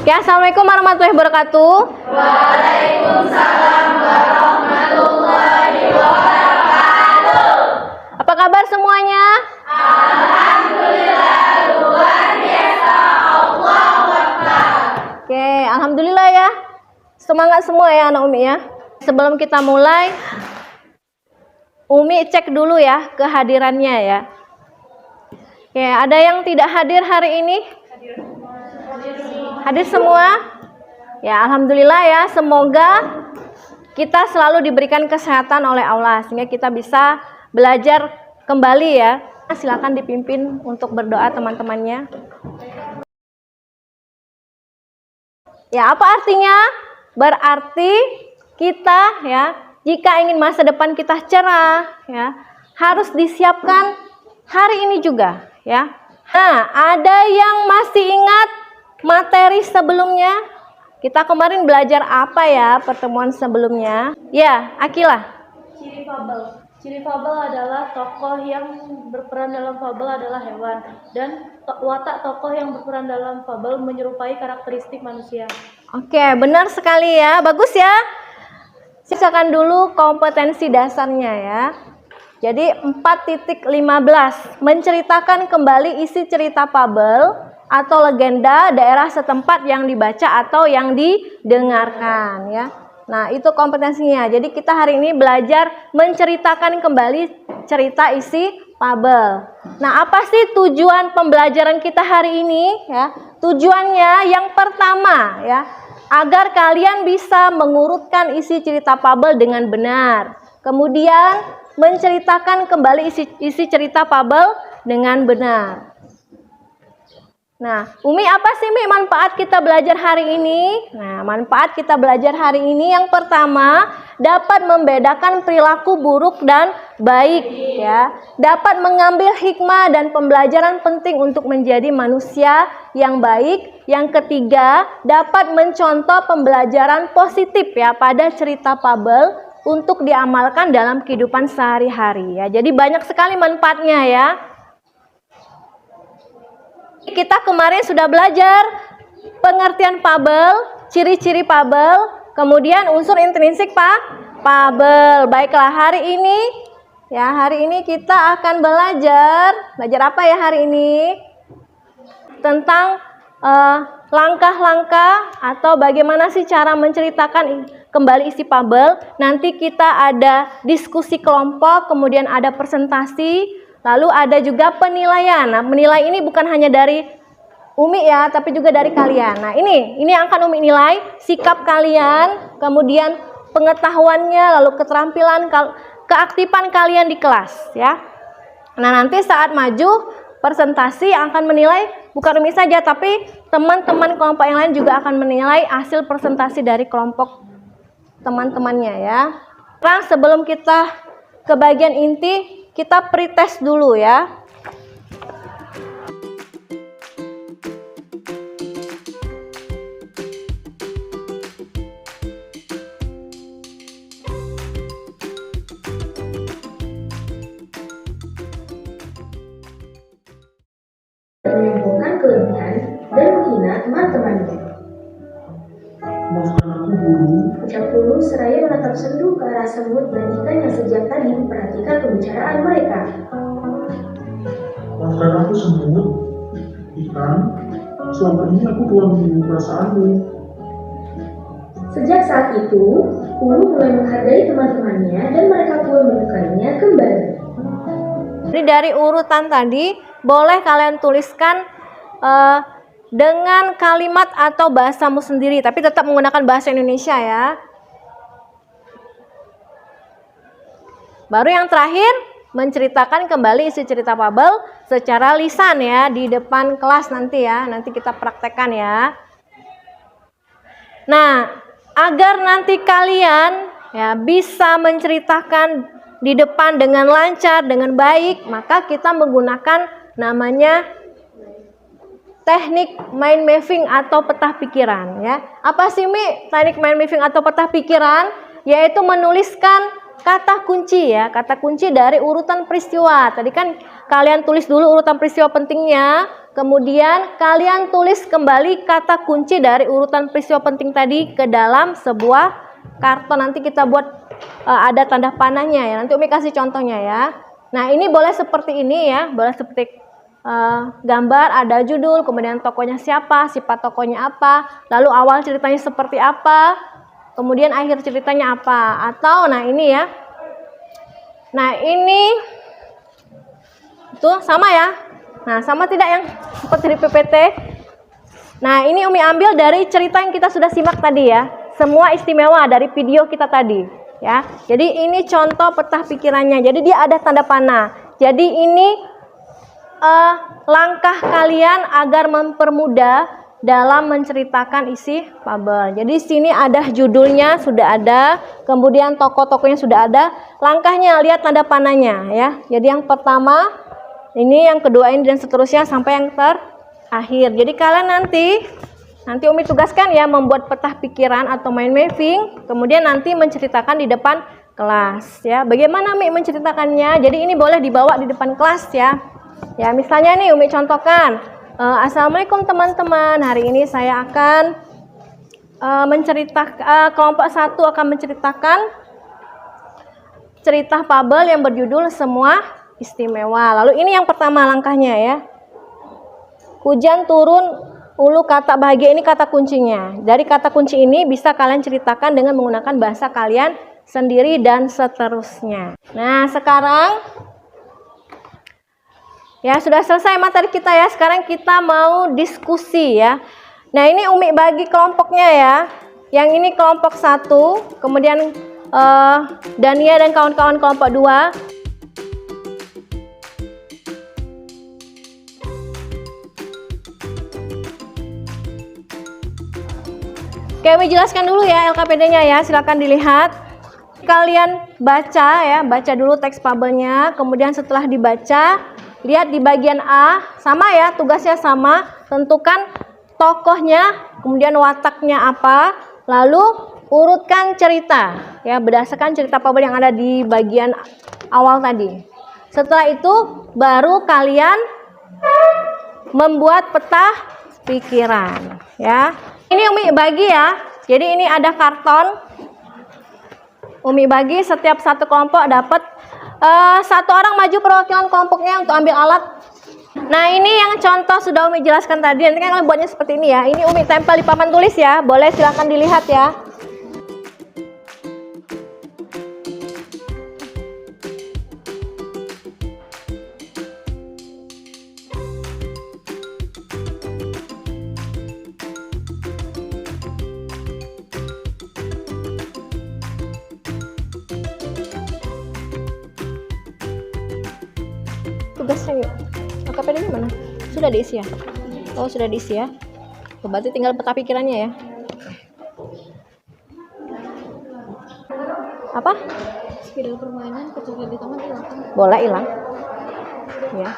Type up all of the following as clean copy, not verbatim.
Ya, assalamualaikum warahmatullahi wabarakatuh. Waalaikumsalam warahmatullahi wabarakatuh. Apa kabar semuanya? Alhamdulillah luar biasa. Allahu Akbar. Oke, alhamdulillah ya. Semangat semua ya anak Umi ya. Sebelum kita mulai, Umi cek dulu ya kehadirannya ya. Oke, ada yang tidak hadir hari ini? Hadir semua? Ya, alhamdulillah ya. Semoga kita selalu diberikan kesehatan oleh Allah sehingga kita bisa belajar kembali ya. Silakan dipimpin untuk berdoa teman-temannya. Ya, apa artinya? Berarti kita ya, jika ingin masa depan kita cerah ya, harus disiapkan hari ini juga ya. Nah, ada yang masih ingat materi sebelumnya? Kita kemarin belajar apa ya pertemuan sebelumnya? Ya, Akila. Ciri fabel. Ciri fabel adalah tokoh yang berperan dalam fabel adalah hewan, dan watak tokoh yang berperan dalam fabel menyerupai karakteristik manusia. Oke, benar sekali ya. Bagus ya. Sisakan dulu kompetensi dasarnya ya. Jadi 4.15 menceritakan kembali isi cerita fabel atau legenda daerah setempat yang dibaca atau yang didengarkan ya. Nah, itu kompetensinya. Jadi kita hari ini belajar menceritakan kembali cerita isi fabel. Nah, apa sih tujuan pembelajaran kita hari ini ya? Tujuannya yang pertama ya, agar kalian bisa mengurutkan isi cerita fabel dengan benar. Kemudian menceritakan kembali isi cerita fabel dengan benar. Nah, Umi, apa sih Mi manfaat kita belajar hari ini? Nah, manfaat kita belajar hari ini yang pertama, dapat membedakan perilaku buruk dan baik ya. Dapat mengambil hikmah dan pembelajaran penting untuk menjadi manusia yang baik. Yang ketiga, dapat mencontoh pembelajaran positif ya pada cerita fabel untuk diamalkan dalam kehidupan sehari-hari ya. Jadi banyak sekali manfaatnya ya. Kita kemarin sudah belajar pengertian fabel, ciri-ciri fabel, kemudian unsur intrinsik fabel. Baiklah, hari ini kita akan belajar apa ya hari ini? Tentang langkah-langkah atau bagaimana sih cara menceritakan kembali isi fabel. Nanti kita ada diskusi kelompok, kemudian ada presentasi. Lalu ada juga penilaian. Nah, menilai ini bukan hanya dari Umi ya, tapi juga dari kalian. Nah, ini yang akan Umi nilai sikap kalian, kemudian pengetahuannya, lalu keterampilan, keaktifan kalian di kelas ya. Nah, nanti saat maju presentasi yang akan menilai bukan Umi saja, tapi teman-teman kelompok yang lain juga akan menilai hasil presentasi dari kelompok teman-temannya ya. Nah, sebelum kita ke bagian inti, kita pretest dulu ya. Menyombongkan kelebihan dan menghina teman-temannya. Maafkan aku, Guru. Ucap Guru seraya menatap sendu ke arah semut dan ikan yang sejak tadi memperhatikan pembicaraan mereka. Maafkan aku, semut. Ikan, selama ini aku telah menyinggung perasaanmu. Sejak saat itu, Guru mulai menghargai teman-temannya dan mereka pun menyukainya kembali. Jadi dari urutan tadi, boleh kalian tuliskan dengan kalimat atau bahasamu sendiri, tapi tetap menggunakan bahasa Indonesia ya. Baru yang terakhir, menceritakan kembali isi cerita fabel secara lisan ya, di depan kelas nanti ya. Nanti kita praktekkan ya. Nah, agar nanti kalian ya bisa menceritakan di depan dengan lancar, dengan baik, maka kita menggunakan namanya teknik mind mapping atau peta pikiran ya. Apa sih Mi teknik mind mapping atau peta pikiran? Yaitu menuliskan kata kunci ya, kata kunci dari urutan peristiwa. Tadi kan kalian tulis dulu urutan peristiwa pentingnya, Kemudian kalian tulis kembali kata kunci dari urutan peristiwa penting tadi ke dalam sebuah karton. Nanti kita buat ada tanda panahnya ya. Nanti Umi kasih contohnya ya. Nah, ini boleh seperti ini ya. Boleh seperti gambar, ada judul, kemudian tokonya siapa, sifat tokonya apa, lalu awal ceritanya seperti apa, kemudian akhir ceritanya apa. Atau nah ini ya. Nah, ini itu sama ya. Nah, sama tidak yang seperti di PPT? Nah, ini Umi ambil dari cerita yang kita sudah simak tadi ya. Semua istimewa dari video kita tadi ya. Jadi ini contoh peta pikirannya. Jadi dia ada tanda panah. Jadi ini langkah kalian agar mempermudah dalam menceritakan isi fabel. Jadi sini ada judulnya sudah ada, kemudian tokoh-tokohnya sudah ada. Langkahnya lihat tanda panahnya ya. Jadi yang pertama ini, yang kedua ini, dan seterusnya sampai yang terakhir. Jadi kalian nanti Umi tugaskan ya membuat peta pikiran atau mind mapping, kemudian nanti menceritakan di depan kelas ya. Bagaimana Umi menceritakannya? Jadi ini boleh dibawa di depan kelas ya. Ya, misalnya nih Umi contohkan, Assalamualaikum teman-teman. Hari ini saya akan menceritakan kelompok 1 akan menceritakan cerita fabel yang berjudul Semua Istimewa. Lalu ini yang pertama langkahnya ya. Hujan turun, ulu kata bahagia, ini kata kuncinya. Dari kata kunci ini bisa kalian ceritakan dengan menggunakan bahasa kalian sendiri dan seterusnya. Nah, sekarang ya sudah selesai materi kita ya. Sekarang kita mau diskusi ya. Nah, ini Umi bagi kelompoknya ya. Yang ini kelompok 1, kemudian Dania dan kawan-kawan kelompok 2. Oke, Umi jelaskan dulu ya LKPD-nya ya, silakan dilihat. Kalian baca ya, baca dulu teks fabelnya, kemudian setelah dibaca, lihat di bagian A, sama ya, tugasnya sama, tentukan tokohnya, kemudian wataknya apa, lalu urutkan cerita, ya berdasarkan cerita fabel yang ada di bagian awal tadi. Setelah itu, baru kalian membuat peta pikiran, ya. Ini Umi bagi ya, jadi ini ada karton, Umi bagi setiap satu kelompok dapat satu orang maju perwakilan kelompoknya untuk ambil alat. Nah, ini yang contoh sudah Umi jelaskan tadi, nanti kan kalian buatnya seperti ini ya. Ini Umi tempel di papan tulis ya, boleh silakan dilihat ya. Tugasnya yuk, LKPD-nya mana? Sudah diisi ya? Oh, sudah diisi ya. Berarti tinggal peta pikirannya ya. Apa? Spidol permainan kecil di taman hilang. Bola hilang. Ya.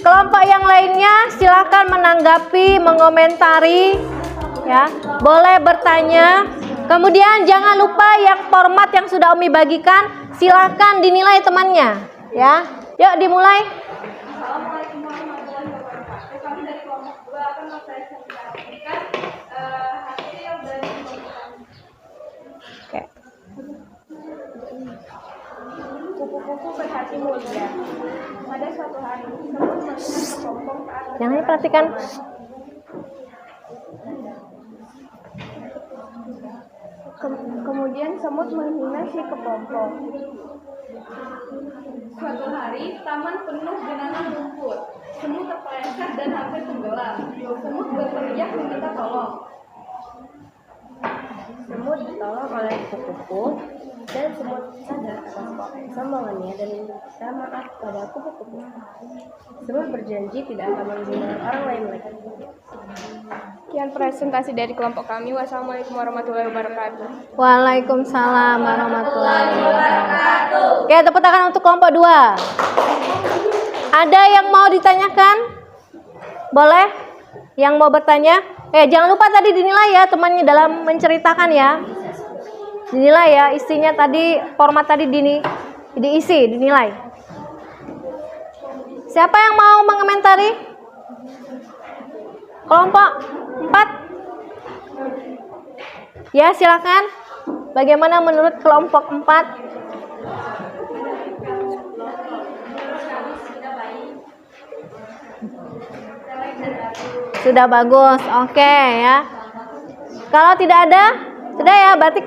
Kelompok yang lainnya silakan menanggapi, mengomentari ya. Boleh bertanya. Kemudian jangan lupa yang format yang sudah Umi bagikan silakan dinilai temannya ya. Yuk dimulai. Assalamualaikum warahmatullahi wabarakatuh. Kami dari kelompok 2 akan mempresentasikan hasil dari Oke. kupu-kupu berhati mulia. Pada suatu hari, semut melihat kepompong saat Jangan diperhatikan. kemudian semut menghina si kepompong. Suatu hari, taman penuh genangan lumpur. Semut terpeleset dan hampir tenggelam. Semut berteriak meminta tolong. Semut ditolong oleh kupu-kupu dan semut sadar atas kesombongannya dan meminta maaf pada kupu-kupu. Semut berjanji tidak akan menggunakan orang lain lagi. Sekian presentasi dari kelompok kami. Wassalamualaikum warahmatullahi wabarakatuh. Waalaikumsalam warahmatullahi wabarakatuh. Oke, tepuk tangan untuk kelompok 2. Ada yang mau ditanyakan? Boleh? Yang mau bertanya? Jangan lupa tadi dinilai ya temannya dalam menceritakan ya. Dinilai ya isinya tadi, format tadi diisi, dinilai. Siapa yang mau mengomentari? Kelompok 4? Ya, silakan. Bagaimana menurut kelompok 4? Sudah bagus, oke ya. Kalau tidak ada, sudah ya, berarti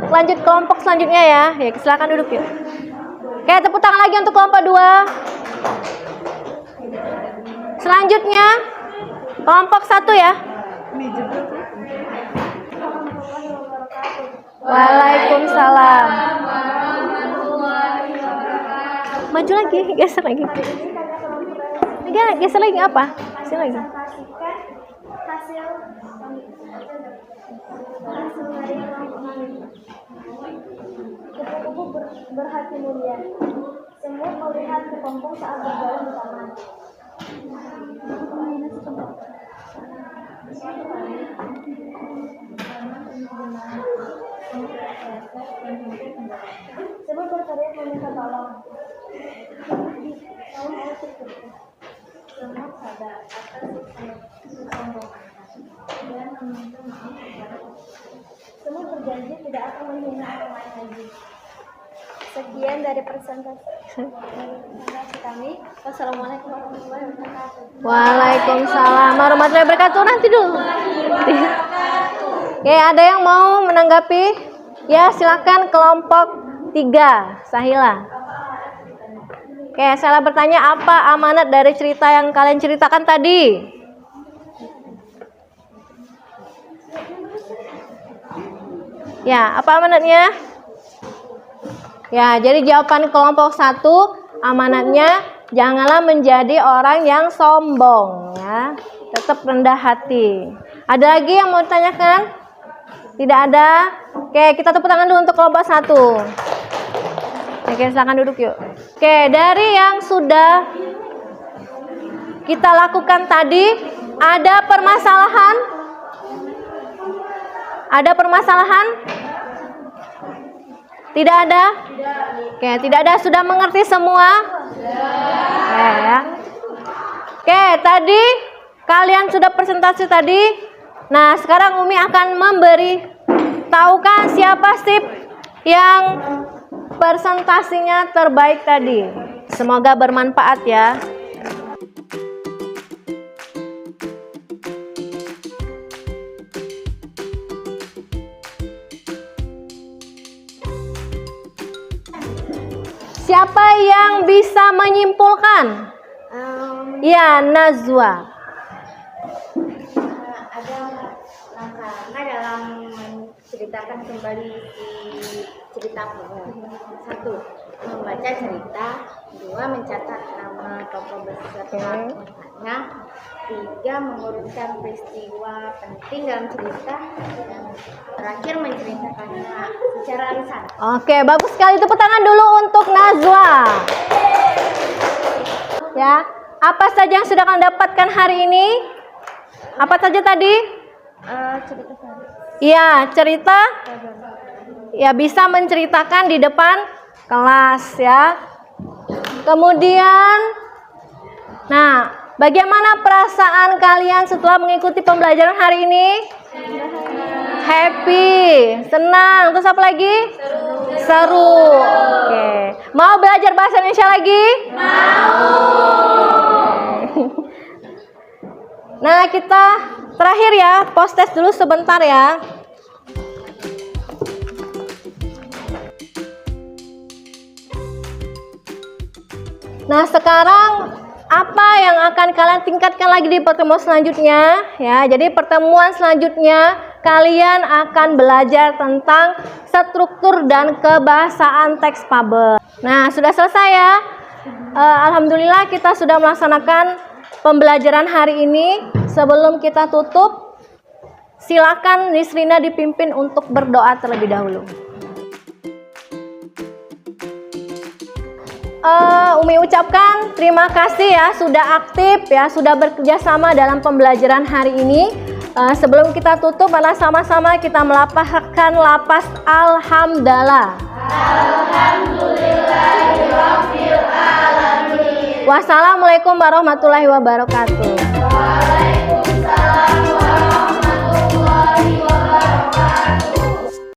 lanjut kelompok selanjutnya ya. Ya, silakan duduk yuk. Oke, tepuk tangan lagi untuk kelompok 2. Selanjutnya, kelompok 1 ya. Waalaikumsalam. Maju lagi, geser lagi. Geser lagi apa? Geser lagi. Hasil dari kupu-kupu berhati mulia. Semut melihat kepompong saat berjalan di taman. Semut berteriak meminta tolong. Semut sadar atas kesombongannya dan meminta maaf kepada Semut berjanji tidak akan menghina orang lain lagi. Sekian dari presentasi kami. Wassalamualaikum warahmatullahi wabarakatuh. Waalaikumsalam warahmatullahi wabarakatuh. Nanti dulu. Oke, ada yang mau menanggapi? Ya, silakan kelompok 3, Sahila. Oke, saya bertanya, apa amanat dari cerita yang kalian ceritakan tadi? Ya, apa amanatnya? Ya, jadi jawaban kelompok 1, amanatnya janganlah menjadi orang yang sombong ya. Tetap rendah hati. Ada lagi yang mau ditanyakan? Tidak ada? Oke, kita tepuk tangan dulu untuk kelompok 1. Oke, silakan duduk yuk. Oke, dari yang sudah kita lakukan tadi, ada permasalahan? Ada permasalahan? Tidak ada? Oke, tidak ada. Sudah mengerti semua? Ya. Oke, tadi kalian sudah presentasi tadi. Nah, sekarang Umi akan memberi tahukan siapa sih yang presentasinya terbaik tadi. Semoga bermanfaat ya. Siapa yang bisa menyimpulkan? Ya, Nazwa. Ada langkah dalam menceritakan kembali cerita Purba. 1. Membaca cerita. 2. Mencatat nama tokoh beserta maknanya. 3. Mengurutkan peristiwa penting dalam cerita. Dan terakhir menceritakannya secara lisan. Oke, bagus sekali. Tepuk tangan dulu untuk Nazwa. Ya, apa saja yang sudah kalian dapatkan hari ini? Apa saja tadi? Cerita tadi. Iya, cerita. Ya, bisa menceritakan di depan kelas ya. Kemudian, nah, bagaimana perasaan kalian setelah mengikuti pembelajaran hari ini? Happy, senang. Terus apa lagi? Seru. Oke. Mau belajar bahasa Indonesia lagi? Nah, kita terakhir ya, post test dulu sebentar ya. Nah, sekarang apa yang akan kalian tingkatkan lagi di pertemuan selanjutnya? Ya, jadi pertemuan selanjutnya kalian akan belajar tentang struktur dan kebahasaan teks fabel. Nah, sudah selesai ya. Alhamdulillah kita sudah melaksanakan pembelajaran hari ini. Sebelum kita tutup, silakan Nisrina dipimpin untuk berdoa terlebih dahulu. Umi ucapkan terima kasih ya sudah aktif ya, sudah bekerja sama dalam pembelajaran hari ini. Sebelum kita tutup, adalah sama-sama kita melafazkan lafaz alhamdulillah. Wassalamualaikum warahmatullahi wabarakatuh.